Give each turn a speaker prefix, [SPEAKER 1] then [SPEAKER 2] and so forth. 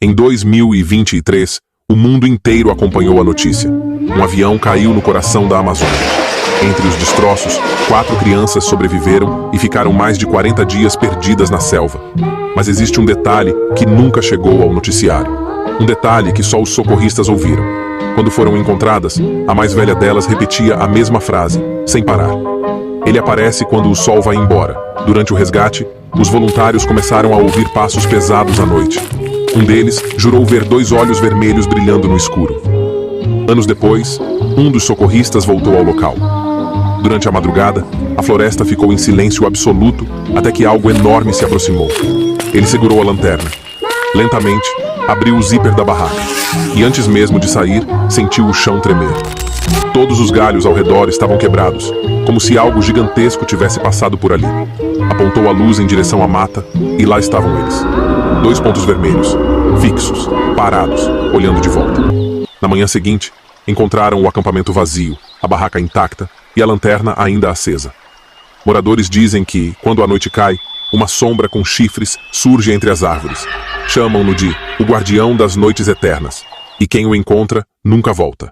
[SPEAKER 1] Em 2023, o mundo inteiro acompanhou a notícia. Um avião caiu no coração da Amazônia. Entre os destroços, 4 crianças sobreviveram e ficaram mais de 40 dias perdidas na selva. Mas existe um detalhe que nunca chegou ao noticiário. Um detalhe que só os socorristas ouviram. Quando foram encontradas, a mais velha delas repetia a mesma frase, sem parar. Ele aparece quando o sol vai embora. Durante o resgate, os voluntários começaram a ouvir passos pesados à noite. Um deles jurou ver 2 olhos vermelhos brilhando no escuro. Anos depois, um dos socorristas voltou ao local. Durante a madrugada, a floresta ficou em silêncio absoluto até que algo enorme se aproximou. Ele segurou a lanterna. Lentamente, abriu o zíper da barraca. E antes mesmo de sair, sentiu o chão tremer. Todos os galhos ao redor estavam quebrados, como se algo gigantesco tivesse passado por ali. Apontou a luz em direção à mata, e lá estavam eles. 2 pontos vermelhos, fixos, parados, olhando de volta. Na manhã seguinte, encontraram o acampamento vazio, a barraca intacta e a lanterna ainda acesa. Moradores dizem que, quando a noite cai, uma sombra com chifres surge entre as árvores. Chamam-no de o guardião das noites eternas, e quem o encontra nunca volta.